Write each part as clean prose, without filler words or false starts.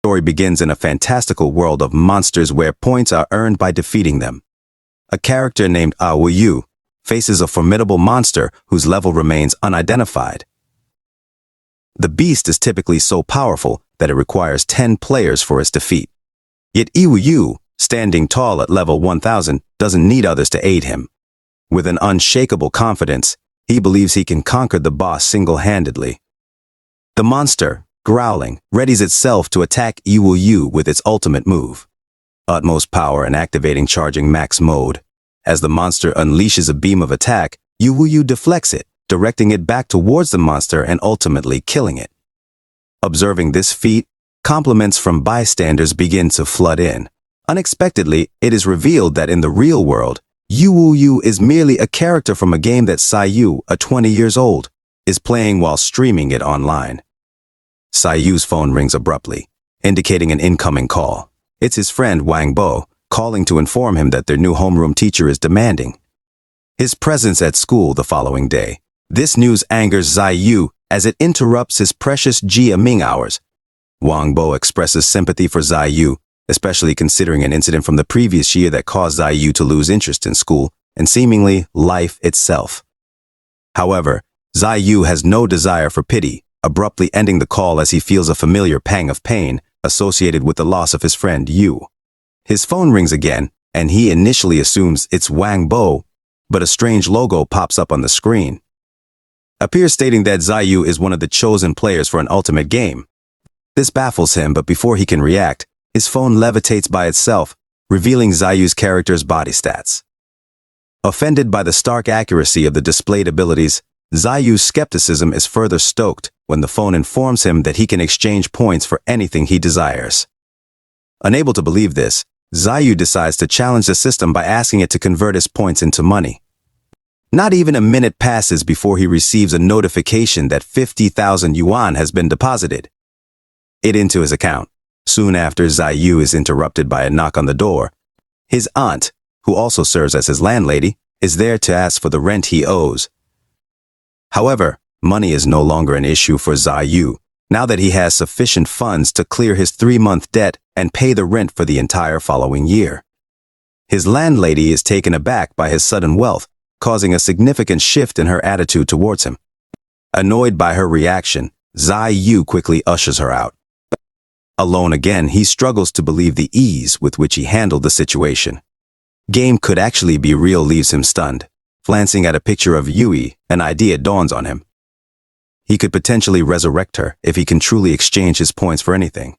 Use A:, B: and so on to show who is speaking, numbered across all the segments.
A: story begins in a fantastical world of monsters where points are earned by defeating them. A character named Yu faces a formidable monster whose level remains unidentified. The beast is typically so powerful that it requires 10 players for its defeat. Yet Yu, standing tall at level 1000, doesn't need others to aid him. With an unshakable confidence, he believes he can conquer the boss single-handedly. The monster, growling, readies itself to attack Yu with its ultimate move. Utmost power and activating charging max mode. As the monster unleashes a beam of attack, Yu deflects it, directing it back towards the monster and ultimately killing it. Observing this feat, compliments from bystanders begin to flood in. Unexpectedly, it is revealed that in the real world, Yu is merely a character from a game that Sayu, a 20 years old, is playing while streaming it online. Sayu's phone rings abruptly, indicating an incoming call. It's his friend Wang Bo, calling to inform him that their new homeroom teacher is demanding his presence at school the following day. This news angers Sayu as it interrupts his precious Jia-Ming hours. Wang Bo expresses sympathy for Sayu, especially considering an incident from the previous year that caused Sayu to lose interest in school and seemingly life itself. However, Sayu has no desire for pity, abruptly ending the call as he feels a familiar pang of pain associated with the loss of his friend Yu. His phone rings again, and he initially assumes it's Wang Bo, but a strange logo pops up on the screen. Appears stating that Sayu is one of the chosen players for an ultimate game. This baffles him, but before he can react, his phone levitates by itself, revealing Sayu's character's body stats. Offended by the stark accuracy of the displayed abilities, Sayu's skepticism is further stoked when the phone informs him that he can exchange points for anything he desires. Unable to believe this, Sayu decides to challenge the system by asking it to convert his points into money. Not even a minute passes before he receives a notification that 50,000 yuan has been deposited into his account. Soon after, Sayu is interrupted by a knock on the door. His aunt, who also serves as his landlady, is there to ask for the rent he owes. However, money is no longer an issue for Sayu, now that he has sufficient funds to clear his 3-month debt and pay the rent for the entire following year. His landlady is taken aback by his sudden wealth, causing a significant shift in her attitude towards him. Annoyed by her reaction, Sayu quickly ushers her out. Alone again, he struggles to believe the ease with which he handled the situation. Game could actually be real leaves him stunned. Glancing at a picture of Yui, an idea dawns on him. He could potentially resurrect her if he can truly exchange his points for anything.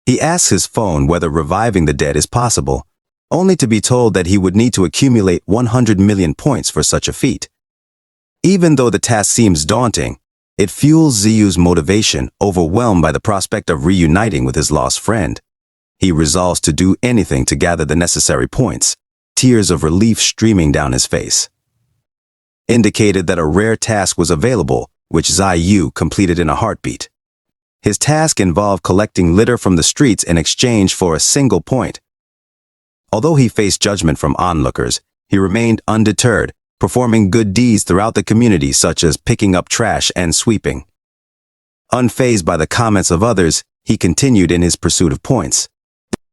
A: He asks his phone whether reviving the dead is possible, only to be told that he would need to accumulate 100 million points for such a feat. Even though the task seems daunting, it fuels Ziyu's motivation, overwhelmed by the prospect of reuniting with his lost friend. He resolves to do anything to gather the necessary points, tears of relief streaming down his face. Indicated that a rare task was available, which Ziyu completed in a heartbeat. His task involved collecting litter from the streets in exchange for a single point. Although he faced judgment from onlookers, he remained undeterred, performing good deeds throughout the community such as picking up trash and sweeping. Unfazed by the comments of others, he continued in his pursuit of points.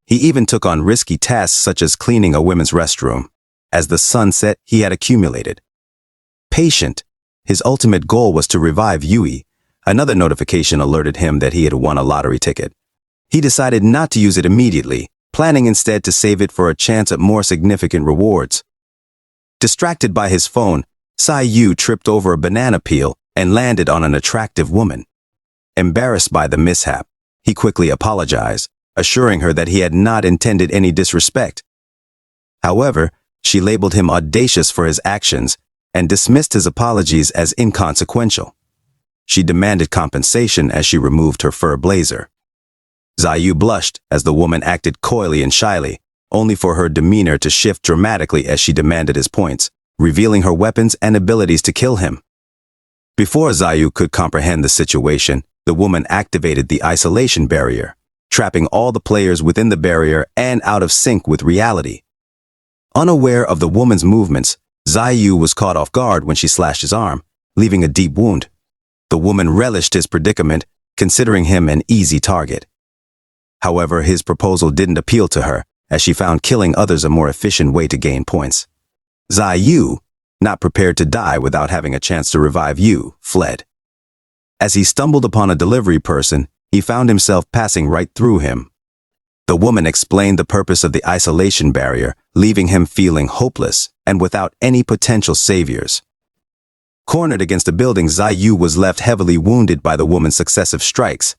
A: He even took on risky tasks such as cleaning a women's restroom. As the sun set, he had accumulated. Patient, his ultimate goal was to revive Yui. Another notification alerted him that he had won a lottery ticket. He decided not to use it immediately, planning instead to save it for a chance at more significant rewards. Distracted by his phone, Yu tripped over a banana peel and landed on an attractive woman. Embarrassed by the mishap, he quickly apologized, assuring her that he had not intended any disrespect. However, she labeled him audacious for his actions and dismissed his apologies as inconsequential. She demanded compensation as she removed her fur blazer. Yu blushed as the woman acted coyly and shyly, only for her demeanor to shift dramatically as she demanded his points, revealing her weapons and abilities to kill him. Before Yu could comprehend the situation, the woman activated the isolation barrier, trapping all the players within the barrier and out of sync with reality. Unaware of the woman's movements, Yu was caught off guard when she slashed his arm, leaving a deep wound. The woman relished his predicament, considering him an easy target. However, his proposal didn't appeal to her, as she found killing others a more efficient way to gain points. Yu, not prepared to die without having a chance to revive Yu, fled. As he stumbled upon a delivery person, he found himself passing right through him. The woman explained the purpose of the isolation barrier, leaving him feeling hopeless and without any potential saviors. Cornered against a building, Yu was left heavily wounded by the woman's successive strikes.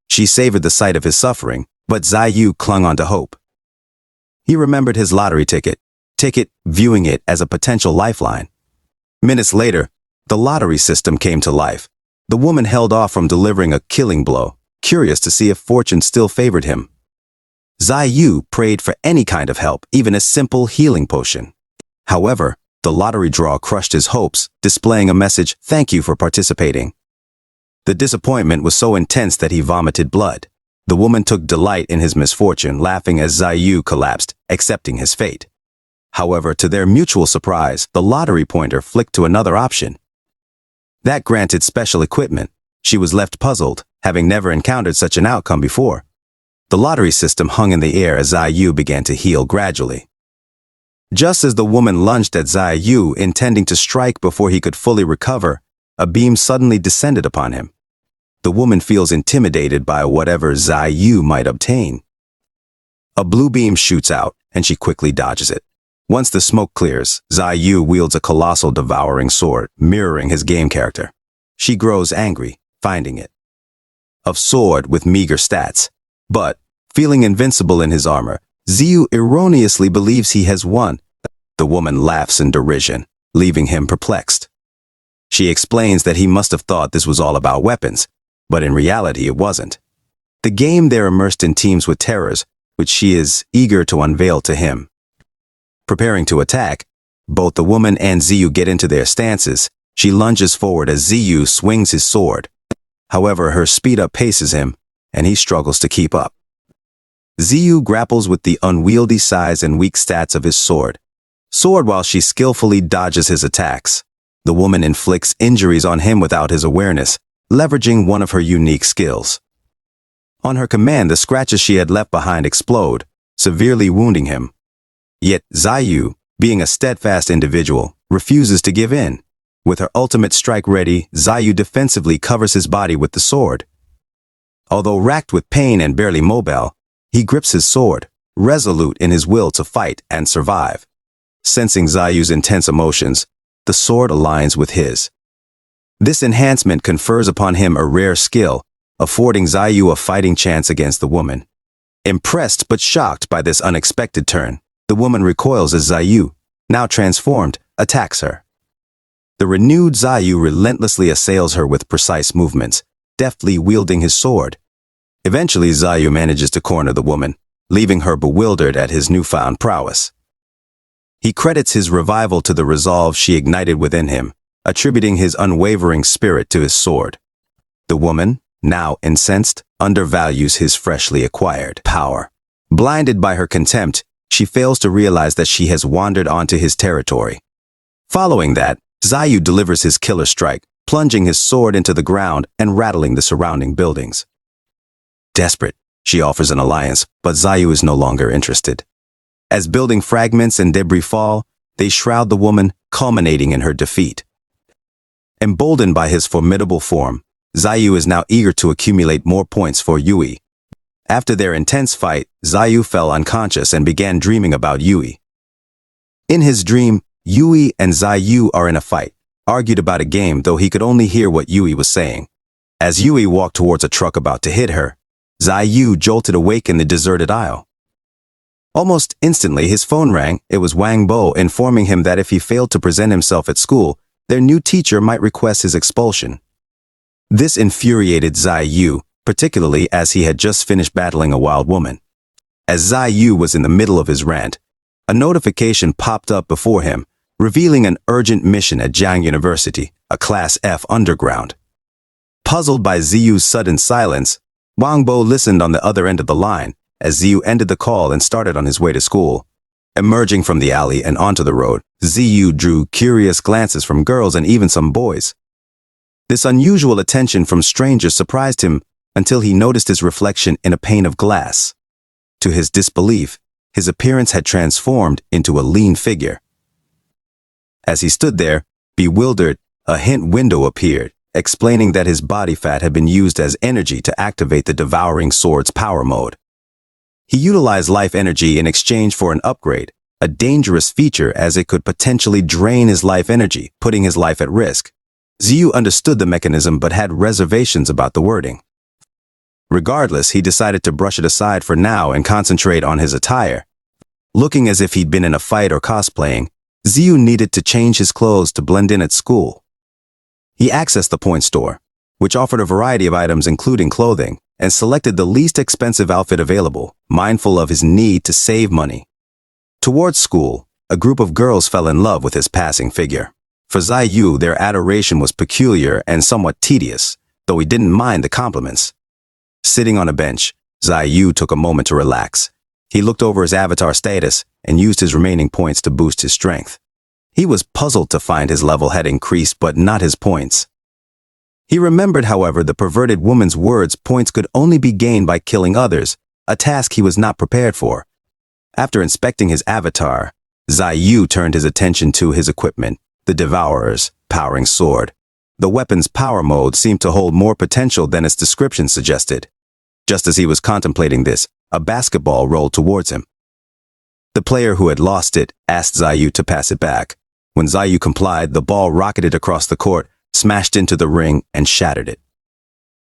A: She savored the sight of his suffering, but Yu clung on to hope. He remembered his lottery ticket, viewing it as a potential lifeline. Minutes later, the lottery system came to life. The woman held off from delivering a killing blow, curious to see if fortune still favored him. Yu prayed for any kind of help, even a simple healing potion. However, the lottery draw crushed his hopes, displaying a message, "Thank you for participating." The disappointment was so intense that he vomited blood. The woman took delight in his misfortune, laughing as Yu collapsed, accepting his fate. However, to their mutual surprise, the lottery pointer flicked to another option. That granted special equipment. She was left puzzled, having never encountered such an outcome before. The lottery system hung in the air as Yu began to heal gradually. Just as the woman lunged at Yu, intending to strike before he could fully recover, a beam suddenly descended upon him. The woman feels intimidated by whatever Yu might obtain. A blue beam shoots out, and she quickly dodges it. Once the smoke clears, Yu wields a colossal devouring sword, mirroring his game character. She grows angry, finding it a sword with meager stats. But, feeling invincible in his armor, Yu erroneously believes he has won. The woman laughs in derision, leaving him perplexed. She explains that he must have thought this was all about weapons, but in reality it wasn't. The game they're immersed in teams with terrors, which she is eager to unveil to him. Preparing to attack, both the woman and Yu get into their stances. She lunges forward as Yu swings his sword. However, her speed up paces him, and he struggles to keep up. Yu grapples with the unwieldy size and weak stats of his sword while she skillfully dodges his attacks. The woman inflicts injuries on him without his awareness, leveraging one of her unique skills. On her command, the scratches she had left behind explode, severely wounding him. Yet Yu, being a steadfast individual, refuses to give in. With her ultimate strike ready, Yu defensively covers his body with the sword. Although racked with pain and barely mobile, he grips his sword, resolute in his will to fight and survive. Sensing Yu's intense emotions, the sword aligns with his. This enhancement confers upon him a rare skill, affording Yu a fighting chance against the woman. Impressed but shocked by this unexpected turn, the woman recoils as Yu, now transformed, attacks her. The renewed Yu relentlessly assails her with precise movements, deftly wielding his sword. Eventually, Yu manages to corner the woman, leaving her bewildered at his newfound prowess. He credits his revival to the resolve she ignited within him, attributing his unwavering spirit to his sword. The woman, now incensed, undervalues his freshly acquired power. Blinded by her contempt, she fails to realize that she has wandered onto his territory. Following that, Yu delivers his killer strike, plunging his sword into the ground and rattling the surrounding buildings. Desperate, she offers an alliance, but Yu is no longer interested. As building fragments and debris fall, they shroud the woman, culminating in her defeat. Emboldened by his formidable form, Yu is now eager to accumulate more points for Yui. After their intense fight, Yu fell unconscious and began dreaming about Yui. In his dream, Yui and Yu are in a fight, argued about a game, though he could only hear what Yui was saying. As Yui walked towards a truck about to hit her, Yu jolted awake in the deserted aisle. Almost instantly, his phone rang. It was Wang Bo informing him that if he failed to present himself at school, their new teacher might request his expulsion. This infuriated Yu, particularly as he had just finished battling a wild woman. As Yu was in the middle of his rant, a notification popped up before him, revealing an urgent mission at Jiang University, a Class F underground. Puzzled by Ziyu's sudden silence, Wang Bo listened on the other end of the line as Ziyu ended the call and started on his way to school. Emerging from the alley and onto the road, Ziyu drew curious glances from girls and even some boys. This unusual attention from strangers surprised him, until he noticed his reflection in a pane of glass. To his disbelief, his appearance had transformed into a lean figure. As he stood there, bewildered, a hint window appeared, explaining that his body fat had been used as energy to activate the devouring sword's power mode. He utilized life energy in exchange for an upgrade, a dangerous feature as it could potentially drain his life energy, putting his life at risk. Ziyu understood the mechanism but had reservations about the wording. Regardless, he decided to brush it aside for now and concentrate on his attire. Looking as if he'd been in a fight or cosplaying, Ziyu needed to change his clothes to blend in at school. He accessed the point store, which offered a variety of items including clothing, and selected the least expensive outfit available, mindful of his need to save money. Towards school, a group of girls fell in love with his passing figure. For Ziyu, their adoration was peculiar and somewhat tedious, though he didn't mind the compliments. Sitting on a bench, Ziyu took a moment to relax. He looked over his avatar status and used his remaining points to boost his strength. He was puzzled to find his level had increased but not his points. He remembered, however, the perverted woman's words points could only be gained by killing others, a task he was not prepared for. After inspecting his avatar, Ziyu turned his attention to his equipment, the Devourer's powering sword. The weapon's power mode seemed to hold more potential than its description suggested. Just as he was contemplating this, a basketball rolled towards him. The player who had lost it asked Ziyu to pass it back. When Ziyu complied, the ball rocketed across the court, smashed into the ring, and shattered it.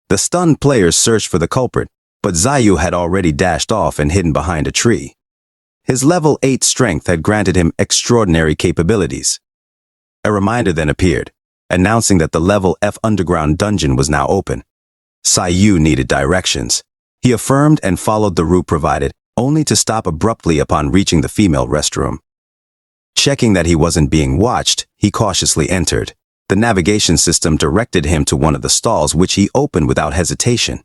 A: The stunned players searched for the culprit, but Ziyu had already dashed off and hidden behind a tree. His level 8 strength had granted him extraordinary capabilities. A reminder then appeared, announcing that the level F underground dungeon was now open. Ziyu needed directions. He affirmed and followed the route provided, only to stop abruptly upon reaching the female restroom. Checking that he wasn't being watched, he cautiously entered. The navigation system directed him to one of the stalls, which he opened without hesitation.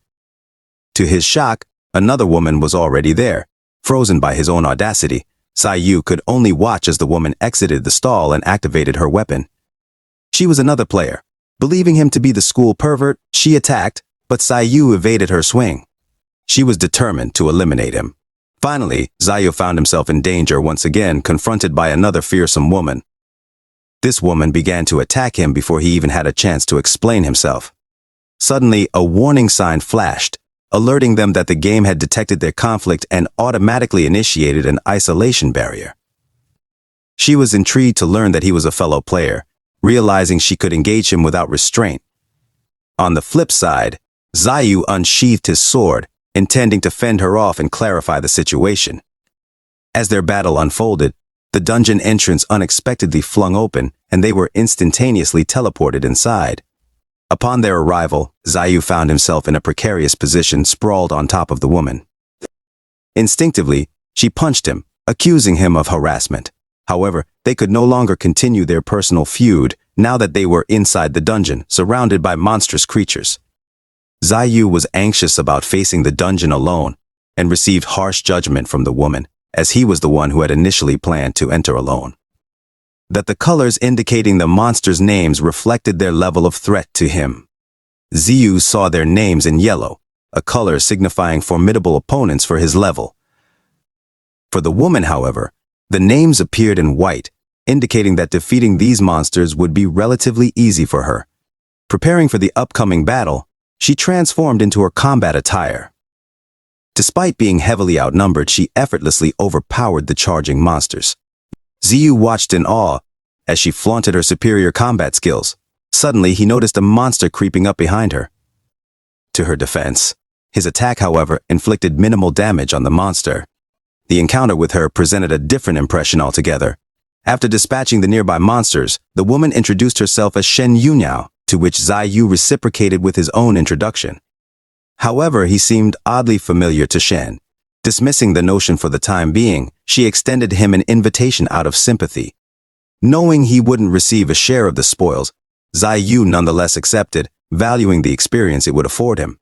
A: To his shock, another woman was already there. Frozen by his own audacity, Ziyu could only watch as the woman exited the stall and activated her weapon. She was another player. Believing him to be the school pervert, she attacked, but Ziyu evaded her swing. She was determined to eliminate him. Finally, Ziyu found himself in danger once again, confronted by another fearsome woman. This woman began to attack him before he even had a chance to explain himself. Suddenly, a warning sign flashed, alerting them that the game had detected their conflict and automatically initiated an isolation barrier. She was intrigued to learn that he was a fellow player, realizing she could engage him without restraint. On the flip side, Ziyu unsheathed his sword, intending to fend her off and clarify the situation. As their battle unfolded, the dungeon entrance unexpectedly flung open, and they were instantaneously teleported inside. Upon their arrival, Ziyu found himself in a precarious position, sprawled on top of the woman. Instinctively, she punched him, accusing him of harassment. However, they could no longer continue their personal feud now that they were inside the dungeon, surrounded by monstrous creatures. Ziyu was anxious about facing the dungeon alone and received harsh judgment from the woman, as he was the one who had initially planned to enter alone. That the colors indicating the monsters' names reflected their level of threat to him. Ziyu saw their names in yellow, a color signifying formidable opponents for his level. For the woman, however, the names appeared in white, indicating that defeating these monsters would be relatively easy for her. Preparing for the upcoming battle, she transformed into her combat attire. Despite being heavily outnumbered, she effortlessly overpowered the charging monsters. Ziyu watched in awe as she flaunted her superior combat skills. Suddenly, he noticed a monster creeping up behind her. To her defense, his attack, however, inflicted minimal damage on the monster. The encounter with her presented a different impression altogether. After dispatching the nearby monsters, the woman introduced herself as Shen Yuniao, to which Ziyu reciprocated with his own introduction. However, he seemed oddly familiar to Shen. Dismissing the notion for the time being, she extended him an invitation out of sympathy. Knowing he wouldn't receive a share of the spoils, Ziyu nonetheless accepted, valuing the experience it would afford him.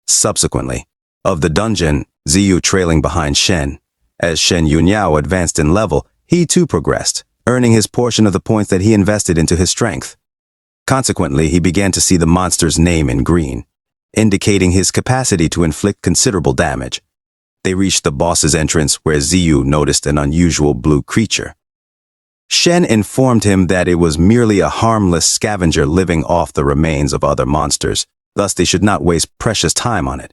A: Subsequently, of the dungeon, Ziyu trailing behind Shen. As Shen Yuniao advanced in level, he too progressed, earning his portion of the points that he invested into his strength. Consequently, he began to see the monster's name in green. indicating his capacity to inflict considerable damage. They reached the boss's entrance where Ziyu noticed an unusual blue creature. Shen informed him that it was merely a harmless scavenger living off the remains of other monsters, thus they should not waste precious time on it.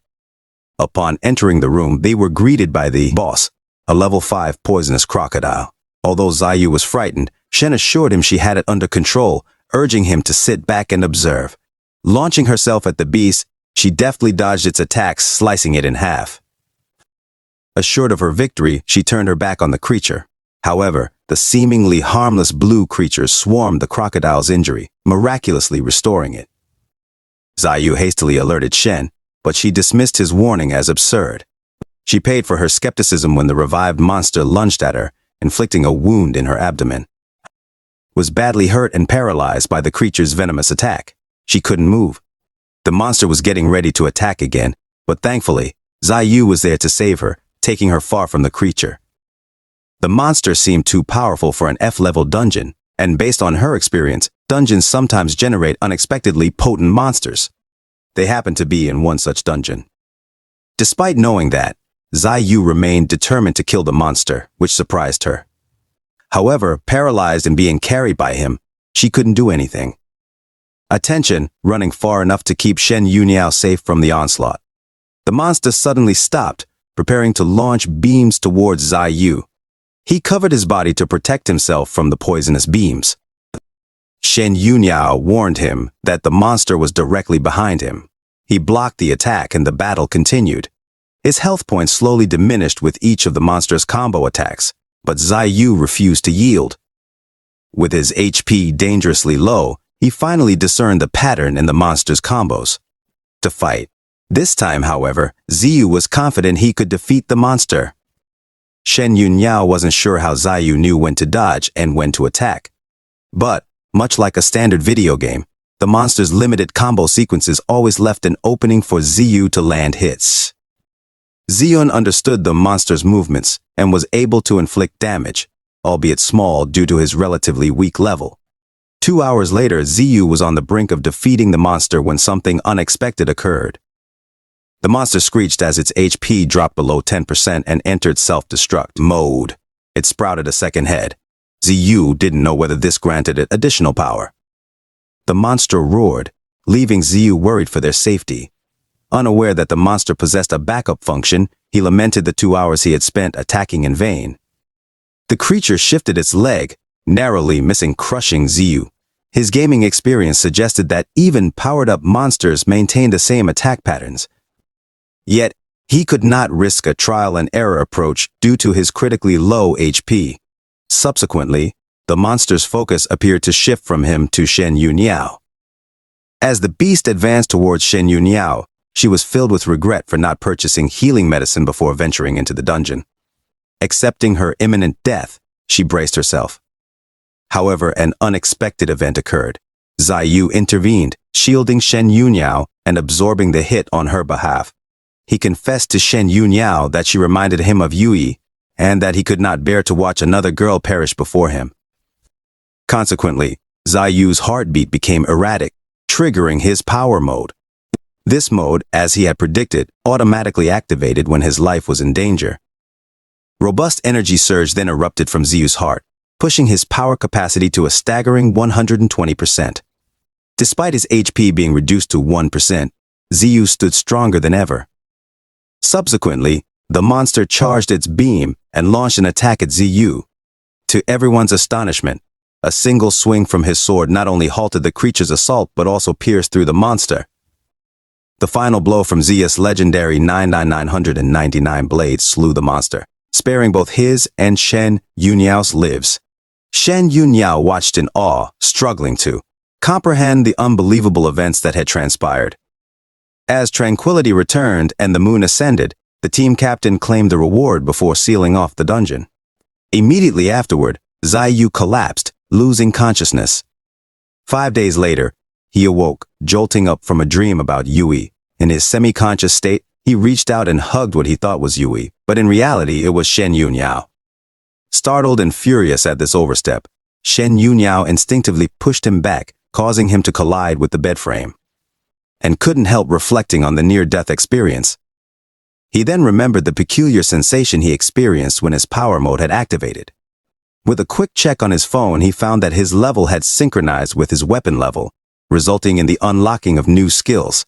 A: Upon entering the room, they were greeted by the boss, a level 5 poisonous crocodile. Although Ziyu was frightened, Shen assured him she had it under control, urging him to sit back and observe. Launching herself at the beast, she deftly dodged its attacks, slicing it in half. Assured of her victory, she turned her back on the creature. However, the seemingly harmless blue creature swarmed the crocodile's injury, miraculously restoring it. Ziyu hastily alerted Shen, but she dismissed his warning as absurd. She paid for her skepticism when the revived monster lunged at her, inflicting a wound in her abdomen. Was badly hurt and paralyzed by the creature's venomous attack. She couldn't move. The monster was getting ready to attack again, but thankfully, Ziyu was there to save her, taking her far from the creature. The monster seemed too powerful for an F-level dungeon, and based on her experience, dungeons sometimes generate unexpectedly potent monsters. They happened to be in one such dungeon. Despite knowing that, Ziyu remained determined to kill the monster, which surprised her. However, paralyzed and being carried by him, she couldn't do anything. Attention, running far enough to keep Shen Yuniao safe from the onslaught. The monster suddenly stopped, preparing to launch beams towards Ziyu. He covered his body to protect himself from the poisonous beams. Shen Yuniao warned him that the monster was directly behind him. He blocked the attack and the battle continued. His health points slowly diminished with each of the monster's combo attacks, but Ziyu refused to yield. With his HP dangerously low, he finally discerned the pattern in the monster's combos. To fight. This time, however, Ziyu was confident he could defeat the monster. Shen Yuniao wasn't sure how Ziyu knew when to dodge and when to attack. But, much like a standard video game, the monster's limited combo sequences always left an opening for Ziyu to land hits. Ziyu understood the monster's movements and was able to inflict damage, albeit small due to his relatively weak level. 2 hours later, Ziyu was on the brink of defeating the monster when something unexpected occurred. The monster screeched as its HP dropped below 10% and entered self-destruct mode. It sprouted a second head. Ziyu didn't know whether this granted it additional power. The monster roared, leaving Ziyu worried for their safety. Unaware that the monster possessed a backup function, he lamented the 2 hours he had spent attacking in vain. The creature shifted its leg, narrowly missing crushing Ziyu. His gaming experience suggested that even powered-up monsters maintain the same attack patterns. Yet, he could not risk a trial-and-error approach due to his critically low HP. Subsequently, the monster's focus appeared to shift from him to Shen Yuniao. As the beast advanced towards Shen Yuniao, she was filled with regret for not purchasing healing medicine before venturing into the dungeon. Accepting her imminent death, she braced herself. However, an unexpected event occurred. Ziyu intervened, shielding Shen Yuniao and absorbing the hit on her behalf. He confessed to Shen Yuniao that she reminded him of Yui, and that he could not bear to watch another girl perish before him. Consequently, Ziyu's heartbeat became erratic, triggering his power mode. This mode, as he had predicted, automatically activated when his life was in danger. Robust energy surge then erupted from Ziyu's heart, pushing his power capacity to a staggering 120%. Despite his HP being reduced to 1%, Ziyu stood stronger than ever. Subsequently, the monster charged its beam and launched an attack at Ziyu. To everyone's astonishment, a single swing from his sword not only halted the creature's assault but also pierced through the monster. The final blow from Ziyu's legendary 99999 blades slew the monster, sparing both his and Shen Yuniao's lives. Shen Yuniao watched in awe, struggling to comprehend the unbelievable events that had transpired. As tranquility returned and the moon ascended, the team captain claimed the reward before sealing off the dungeon. Immediately afterward, Ziyu collapsed, losing consciousness. 5 days later, he awoke, jolting up from a dream about Yui. In his semi-conscious state, he reached out and hugged what he thought was Yui, but in reality it was Shen Yuniao. Startled and furious at this overstep, Shen Yuniao instinctively pushed him back, causing him to collide with the bed frame. and couldn't help reflecting on the near-death experience. He then remembered the peculiar sensation he experienced when his power mode had activated. With a quick check on his phone, he found that his level had synchronized with his weapon level, resulting in the unlocking of new skills.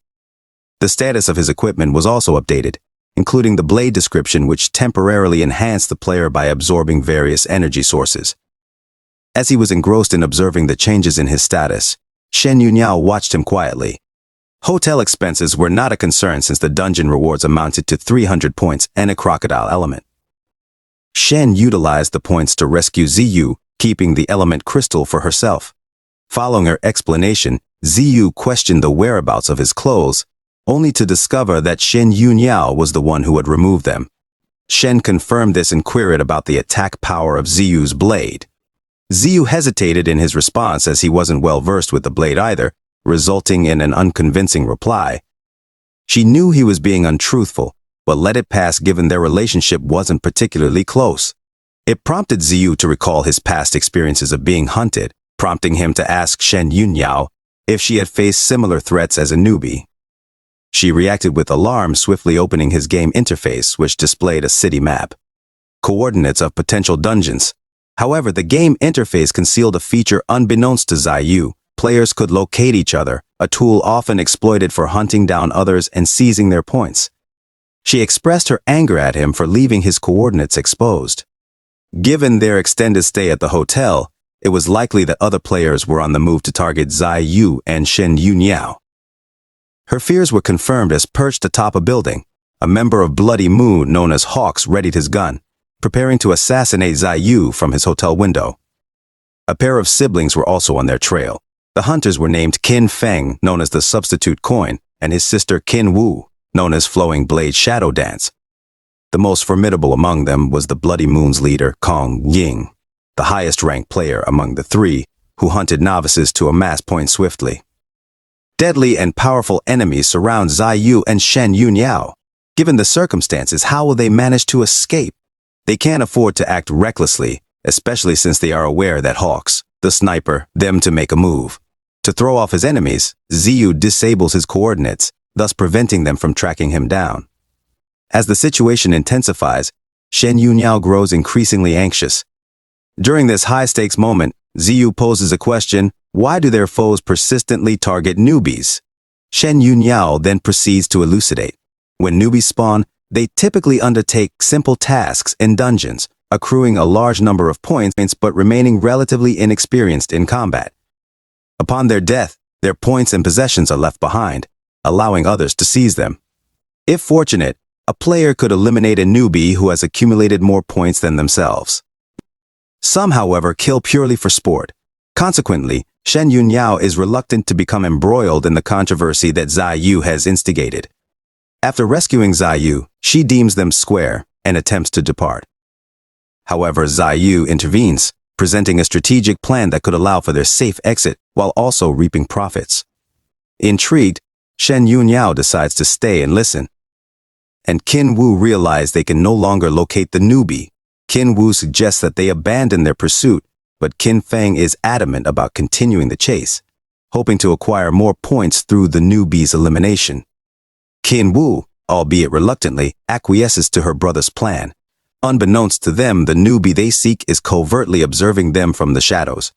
A: The status of his equipment was also updated, including the blade description, which temporarily enhanced the player by absorbing various energy sources. As he was engrossed in observing the changes in his status, Shen Yuniao watched him quietly. Hotel expenses were not a concern since the dungeon rewards amounted to 300 points and a crocodile element. Shen utilized the points to rescue Ziyu, keeping the element crystal for herself. Following her explanation, Ziyu questioned the whereabouts of his clothes, only to discover that Shen Yuniao was the one who had removed them. Shen confirmed this and queried about the attack power of Ziyu's blade. Ziyu hesitated in his response as he wasn't well versed with the blade either, resulting in an unconvincing reply. She knew he was being untruthful, but let it pass given their relationship wasn't particularly close. It prompted Ziyu to recall his past experiences of being hunted, prompting him to ask Shen Yuniao if she had faced similar threats as a newbie. She reacted with alarm, swiftly opening his game interface, which displayed a city map. Coordinates of potential dungeons. However, the game interface concealed a feature unbeknownst to Ziyu. Players could locate each other, a tool often exploited for hunting down others and seizing their points. She expressed her anger at him for leaving his coordinates exposed. Given their extended stay at the hotel, it was likely that other players were on the move to target Ziyu and Shen Yuniao. Her fears were confirmed as perched atop a building, a member of Bloody Moon known as Hawks readied his gun, preparing to assassinate Ziyu from his hotel window. A pair of siblings were also on their trail. The hunters were named Qin Feng, known as the Substitute Coin, and his sister Qin Wu, known as Flowing Blade Shadow Dance. The most formidable among them was the Bloody Moon's leader, Kong Ying, the highest-ranked player among the three, who hunted novices to amass points swiftly. Deadly and powerful enemies surround Ziyu and Shen Yuniao. Given the circumstances, how will they manage to escape? They can't afford to act recklessly, especially since they are aware that Hawks, the sniper, them to make a move. To throw off his enemies, Ziyu disables his coordinates, thus preventing them from tracking him down. As the situation intensifies, Shen Yuniao grows increasingly anxious. During this high-stakes moment, Ziyu poses a question: why do their foes persistently target newbies? Shen Yuniao then proceeds to elucidate. When newbies spawn, they typically undertake simple tasks in dungeons, accruing a large number of points but remaining relatively inexperienced in combat. Upon their death, their points and possessions are left behind, allowing others to seize them. If fortunate, a player could eliminate a newbie who has accumulated more points than themselves. Some, however, kill purely for sport. Consequently, Shen Yuniao is reluctant to become embroiled in the controversy that Ziyu has instigated. After rescuing Ziyu, she deems them square and attempts to depart. However, Ziyu intervenes, presenting a strategic plan that could allow for their safe exit while also reaping profits. Intrigued, Shen Yuniao decides to stay and listen. And Qin Wu realize they can no longer locate the newbie. Qin Wu suggests that they abandon their pursuit, but Qin Feng is adamant about continuing the chase, hoping to acquire more points through the newbie's elimination. Qin Wu, albeit reluctantly, acquiesces to her brother's plan. Unbeknownst to them, the newbie they seek is covertly observing them from the shadows.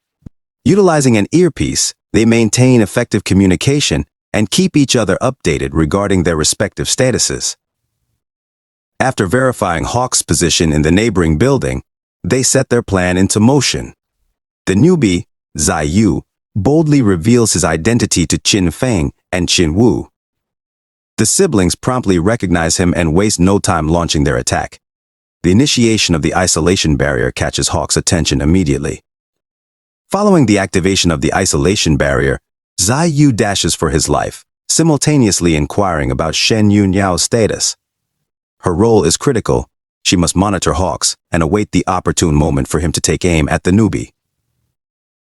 A: Utilizing an earpiece, they maintain effective communication and keep each other updated regarding their respective statuses. After verifying Hawk's position in the neighboring building, they set their plan into motion. The newbie, Ziyu, boldly reveals his identity to Qin Feng and Qin Wu. The siblings promptly recognize him and waste no time launching their attack. The initiation of the isolation barrier catches Hawk's attention immediately. Following the activation of the isolation barrier, Ziyu dashes for his life, simultaneously inquiring about Shen Yuniao's status. Her role is critical. She must monitor Hawks and await the opportune moment for him to take aim at the newbie.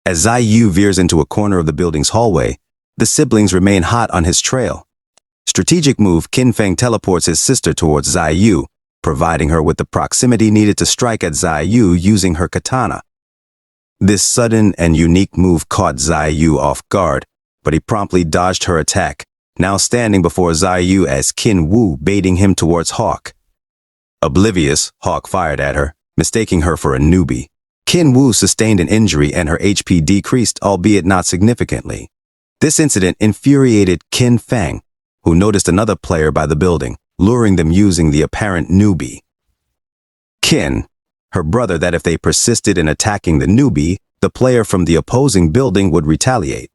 A: As Ziyu veers into a corner of the building's hallway, the siblings remain hot on his trail. Strategic move, Qin Feng teleports his sister towards Ziyu, providing her with the proximity needed to strike at Ziyu using her katana. This sudden and unique move caught Ziyu off guard, but he promptly dodged her attack, now standing before Zai Yu as Qin Wu baiting him towards Hawk. Oblivious, Hawk fired at her, mistaking her for a newbie. Qin Wu sustained an injury and her HP decreased, albeit not significantly. This incident infuriated Qin Fang, who noticed another player by the building, luring them using the apparent newbie. Qin, her brother, that if they persisted in attacking the newbie, the player from the opposing building would retaliate.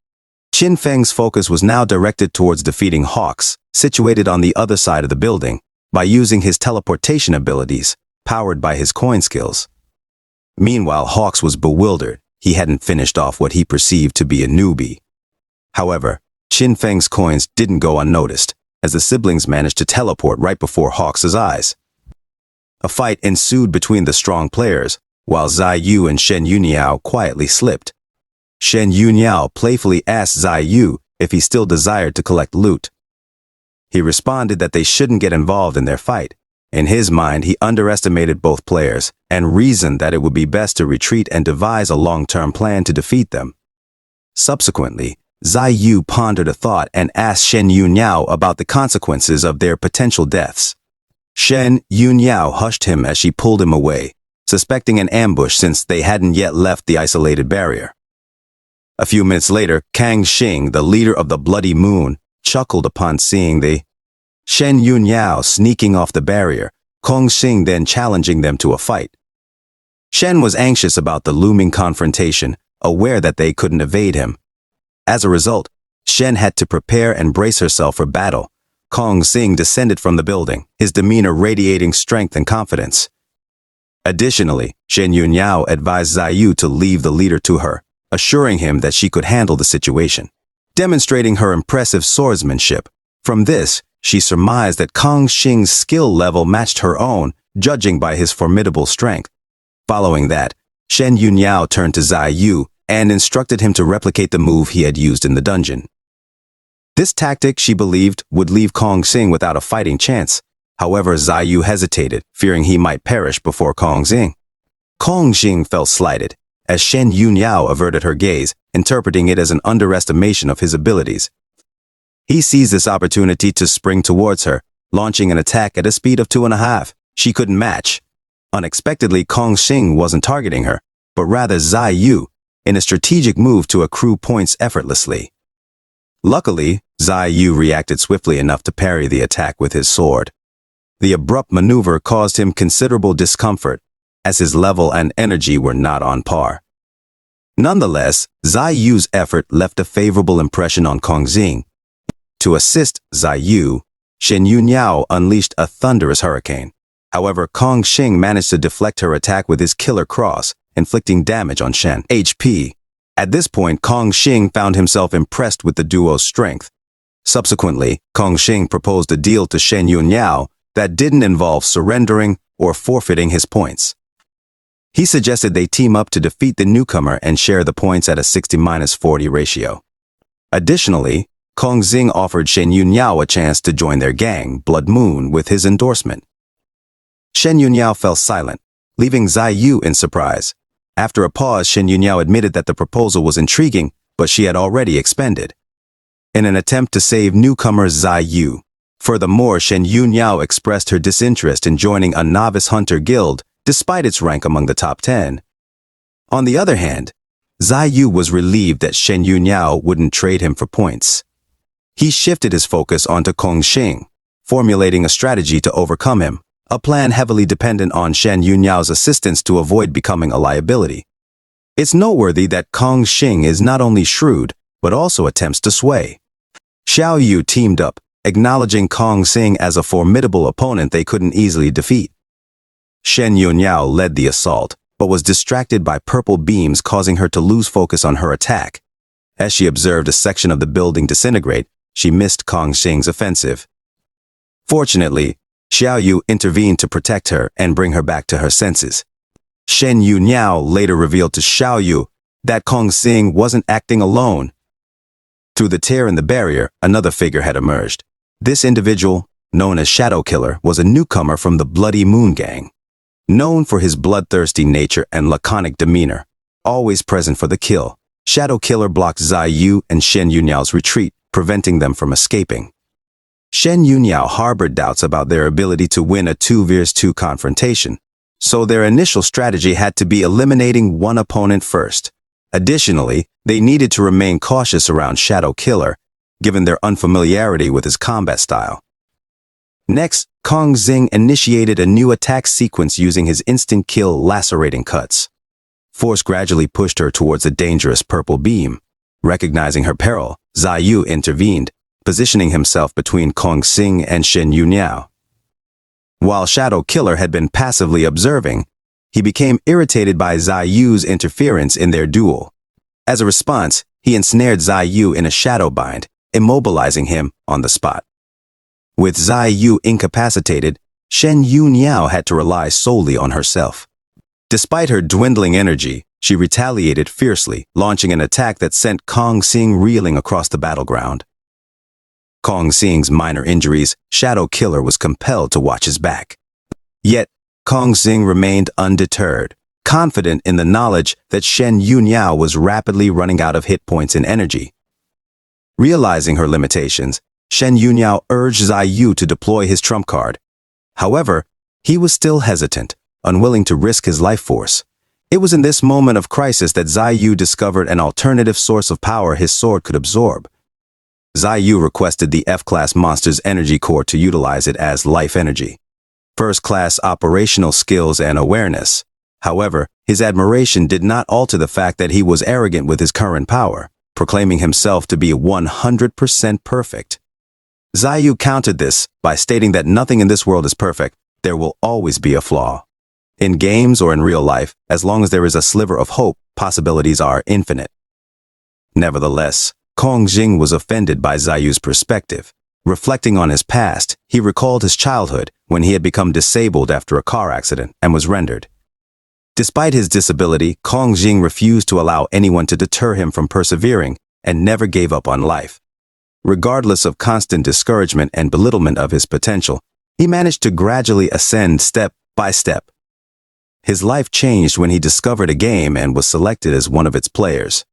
A: Qin Feng's focus was now directed towards defeating Hawks, situated on the other side of the building, by using his teleportation abilities, powered by his coin skills. Meanwhile, Hawks was bewildered. He hadn't finished off what he perceived to be a newbie. However, Qin Feng's coins didn't go unnoticed, as the siblings managed to teleport right before Hawks' eyes. A fight ensued between the strong players, while Zai Yu and Shen Yuniao quietly slipped. Shen Yuniao playfully asked Zai Yu if he still desired to collect loot. He responded that they shouldn't get involved in their fight. In his mind, he underestimated both players and reasoned that it would be best to retreat and devise a long-term plan to defeat them. Subsequently, Zai Yu pondered a thought and asked Shen Yuniao about the consequences of their potential deaths. Shen Yuniao hushed him as she pulled him away, suspecting an ambush since they hadn't yet left the isolated barrier. A few minutes later, Kang Xing, the leader of the Bloody Moon, chuckled upon seeing the Shen Yuniao sneaking off the barrier, Kang Xing then challenging them to a fight. Shen was anxious about the looming confrontation, aware that they couldn't evade him. As a result, Shen had to prepare and brace herself for battle. Kang Xing descended from the building, his demeanor radiating strength and confidence. Additionally, Shen Yuniao advised Zai Yu to leave the leader to her, assuring him that she could handle the situation. Demonstrating her impressive swordsmanship, from this, she surmised that Kang Xing's skill level matched her own, judging by his formidable strength. Following that, Shen Yuniao turned to Zai Yu and instructed him to replicate the move he had used in the dungeon. This tactic, she believed, would leave Kang Xing without a fighting chance. However, Zai Yu hesitated, fearing he might perish before Kang Xing. Kang Xing felt slighted, as Shen Yuniao averted her gaze, interpreting it as an underestimation of his abilities. He seized this opportunity to spring towards her, launching an attack at a speed of 2.5. She couldn't match. Unexpectedly, Kang Xing wasn't targeting her, but rather Zai Yu, in a strategic move to accrue points effortlessly. Luckily, Zai Yu reacted swiftly enough to parry the attack with his sword. The abrupt maneuver caused him considerable discomfort, as his level and energy were not on par. Nonetheless, Zai Yu's effort left a favorable impression on Kang Xing. To assist Zai Yu, Shen Yuniao unleashed a thunderous hurricane. However, Kang Xing managed to deflect her attack with his killer cross, inflicting damage on Shen HP. At this point, Kang Xing found himself impressed with the duo's strength. Subsequently, Kang Xing proposed a deal to Shen Yuniao that didn't involve surrendering or forfeiting his points. He suggested they team up to defeat the newcomer and share the points at a 60-40 ratio. Additionally, Kang Xing offered Shen Yuniao a chance to join their gang, Blood Moon, with his endorsement. Shen Yuniao fell silent, leaving Zai Yu in surprise. After a pause, Shen Yuniao admitted that the proposal was intriguing, but she had already expended in an attempt to save newcomer Zai Yu. Furthermore, Shen Yuniao expressed her disinterest in joining a novice hunter guild, despite its rank among the top 10. On the other hand, Zai Yu was relieved that Shen Yuniao wouldn't trade him for points. He shifted his focus onto Kang Xing, formulating a strategy to overcome him, a plan heavily dependent on Shen Yuniao's assistance to avoid becoming a liability. It's noteworthy that Kang Xing is not only shrewd, but also attempts to sway. Xiao Yu teamed up, acknowledging Kang Xing as a formidable opponent they couldn't easily defeat. Shen Yuniao led the assault, but was distracted by purple beams, causing her to lose focus on her attack. As she observed a section of the building disintegrate, she missed Kang Xing's offensive. Fortunately, Xiao Yu intervened to protect her and bring her back to her senses. Shen Yuniao later revealed to Xiao Yu that Kang Xing wasn't acting alone. Through the tear in the barrier, another figure had emerged. This individual, known as Shadow Killer, was a newcomer from the Bloody Moon gang. Known for his bloodthirsty nature and laconic demeanor, always present for the kill, Shadow Killer blocked Zai Yu and Shen Yuniao's retreat, preventing them from escaping. Shen Yuniao harbored doubts about their ability to win a 2v2 confrontation, so their initial strategy had to be eliminating one opponent first. Additionally, they needed to remain cautious around Shadow Killer, given their unfamiliarity with his combat style. Next, Kong Xing initiated a new attack sequence using his instant kill lacerating cuts. Force gradually pushed her towards a dangerous purple beam. Recognizing her peril, Zai Yu intervened, positioning himself between Kong Xing and Shen Yuniao. While Shadow Killer had been passively observing, he became irritated by Zai Yu's interference in their duel. As a response, he ensnared Zai Yu in a shadow bind, immobilizing him on the spot. With Zai Yu incapacitated, Shen Yuniao had to rely solely on herself. Despite her dwindling energy, she retaliated fiercely, launching an attack that sent Kong Xing reeling across the battleground. Kong Xing's minor injuries, Shadow Killer was compelled to watch his back. Yet, Kong Xing remained undeterred, confident in the knowledge that Shen Yuniao was rapidly running out of hit points and energy. Realizing her limitations, Shen Yuniao urged Zai Yu to deploy his trump card. However, he was still hesitant, unwilling to risk his life force. It was in this moment of crisis that Zai Yu discovered an alternative source of power his sword could absorb. Zai Yu requested the F-class monster's energy core to utilize it as life energy. First-class operational skills and awareness. However, his admiration did not alter the fact that he was arrogant with his current power, proclaiming himself to be 100% perfect. Zai Yu countered this by stating that nothing in this world is perfect, there will always be a flaw. In games or in real life, as long as there is a sliver of hope, possibilities are infinite. Nevertheless, Kong Xing was offended by Zai Yu's perspective. Reflecting on his past, he recalled his childhood when he had become disabled after a car accident and was rendered. Despite his disability, Kong Xing refused to allow anyone to deter him from persevering and never gave up on life. Regardless of constant discouragement and belittlement of his potential, he managed to gradually ascend step by step. His life changed when he discovered a game and was selected as one of its players.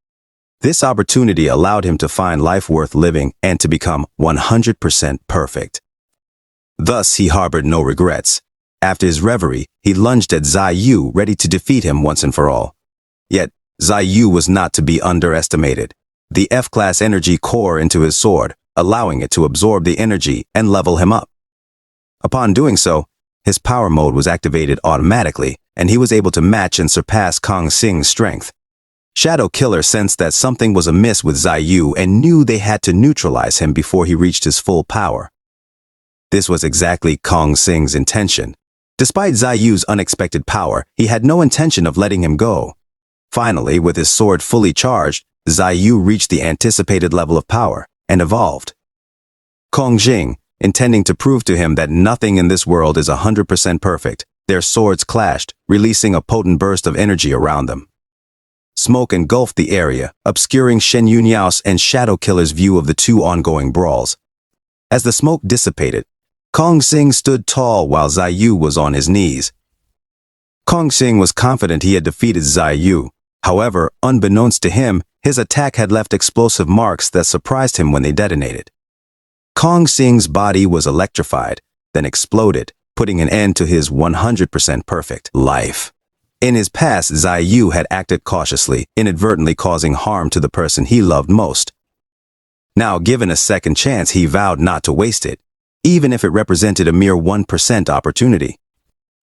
A: This opportunity allowed him to find life worth living and to become 100% perfect. Thus, he harbored no regrets. After his reverie, he lunged at Zai Yu, ready to defeat him once and for all. Yet, Zai Yu was not to be underestimated. The F-class energy core into his sword, allowing it to absorb the energy and level him up. Upon doing so, his power mode was activated automatically, and he was able to match and surpass Kong Xing's strength. Shadow Killer sensed that something was amiss with Zai Yu and knew they had to neutralize him before he reached his full power. This was exactly Kong Xing's intention. Despite Zai Yu's unexpected power, he had no intention of letting him go. Finally, with his sword fully charged, Zai Yu reached the anticipated level of power and evolved. Kong Xing, intending to prove to him that nothing in this world is 100% perfect, their swords clashed, releasing a potent burst of energy around them. Smoke engulfed the area, obscuring Shen Yuniao's and Shadow Killer's view of the two ongoing brawls. As the smoke dissipated, Kong Xing stood tall while Zai Yu was on his knees. Kong Xing was confident he had defeated Zai Yu. However, unbeknownst to him, his attack had left explosive marks that surprised him when they detonated. Kong Xing's body was electrified, then exploded, putting an end to his 100% perfect life. In his past, Zai Yu had acted cautiously, inadvertently causing harm to the person he loved most. Now, given a second chance, he vowed not to waste it, even if it represented a mere 1% opportunity.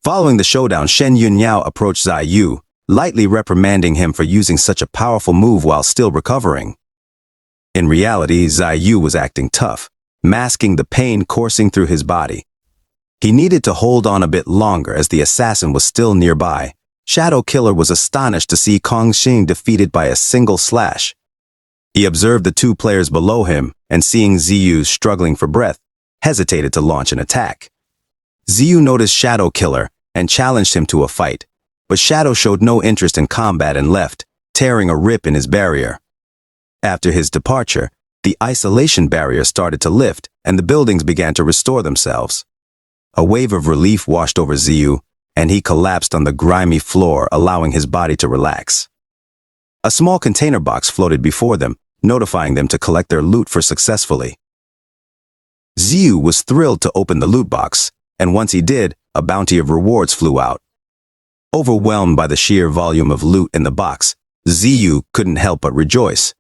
A: Following the showdown, Shen Yuniao approached Zai Yu, lightly reprimanding him for using such a powerful move while still recovering. In reality, Zai Yu was acting tough, masking the pain coursing through his body. He needed to hold on a bit longer as the assassin was still nearby. Shadow Killer was astonished to see Kong Xing defeated by a single slash. He observed the two players below him and, seeing Ziyu struggling for breath, hesitated to launch an attack. Ziyu noticed Shadow Killer and challenged him to a fight, but Shadow showed no interest in combat and left, tearing a rip in his barrier. After his departure, the isolation barrier started to lift and the buildings began to restore themselves. A wave of relief washed over Ziyu, and he collapsed on the grimy floor, allowing his body to relax. A small container box floated before them, notifying them to collect their loot for successfully. Ziyu was thrilled to open the loot box, and once he did, a bounty of rewards flew out. Overwhelmed by the sheer volume of loot in the box, Ziyu couldn't help but rejoice.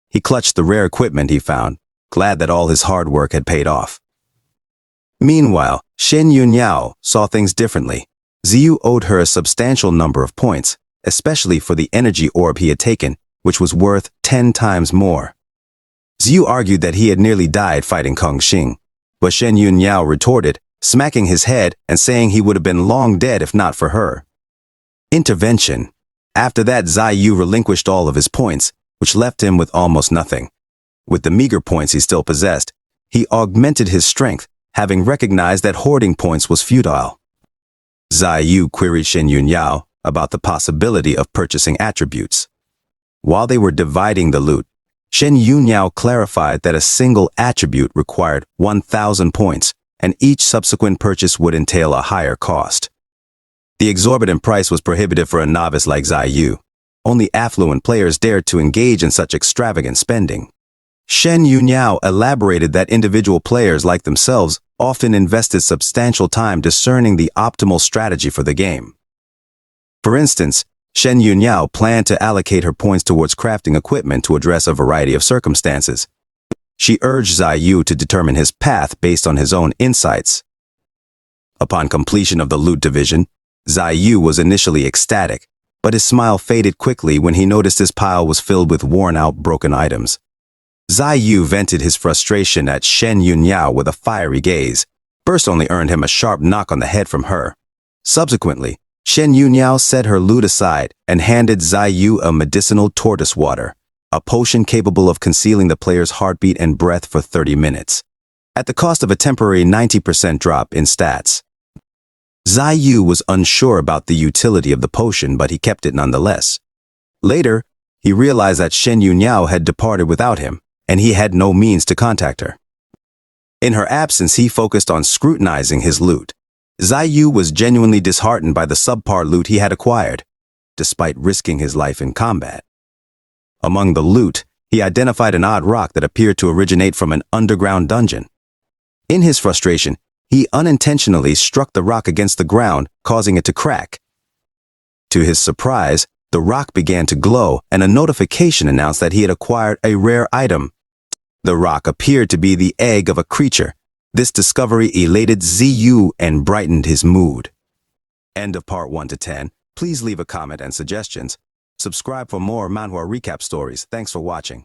A: He clutched the rare equipment he found, glad that all his hard work had paid off. Meanwhile, Shen Yunyao saw things differently. Ziyu owed her a substantial number of points, especially for the energy orb he had taken, which was worth 10 times more. Ziyu argued that he had nearly died fighting Kong Xing, but Shen Yunyao retorted, smacking his head and saying he would have been long dead if not for her. Intervention. After that, Ziyu relinquished all of his points, which left him with almost nothing. With the meager points he still possessed, he augmented his strength, having recognized that hoarding points was futile. Ziyu queried Shen Yunyao about the possibility of purchasing attributes. While they were dividing the loot, Shen Yunyao clarified that a single attribute required 1,000 points, and each subsequent purchase would entail a higher cost. The exorbitant price was prohibitive for a novice like Ziyu. Only affluent players dared to engage in such extravagant spending. Shen Yunyao elaborated that individual players like themselves often invested substantial time discerning the optimal strategy for the game. For instance, Shen Yunyao planned to allocate her points towards crafting equipment to address a variety of circumstances. She urged Ziyu to determine his path based on his own insights. Upon completion of the loot division, Ziyu was initially ecstatic, but his smile faded quickly when he noticed his pile was filled with worn-out, broken items. Ziyu vented his frustration at Shen Yunyao with a fiery gaze. Burst only earned him a sharp knock on the head from her. Subsequently, Shen Yunyao set her loot aside and handed Ziyu a medicinal tortoise water, a potion capable of concealing the player's heartbeat and breath for 30 minutes, at the cost of a temporary 90% drop in stats. Ziyu was unsure about the utility of the potion, but he kept it nonetheless. Later, he realized that Shen Yunyao had departed without him, and he had no means to contact her. In her absence, he focused on scrutinizing his loot. Ziyu was genuinely disheartened by the subpar loot he had acquired, despite risking his life in combat. Among the loot, he identified an odd rock that appeared to originate from an underground dungeon. In his frustration, he unintentionally struck the rock against the ground, causing it to crack. To his surprise, the rock began to glow, and a notification announced that he had acquired a rare item. The rock appeared to be the egg of a creature. This discovery elated Ziyu and brightened his mood. End of part 1 to 10. Please leave a comment and suggestions. Subscribe for more manhwa recap stories. Thanks for watching.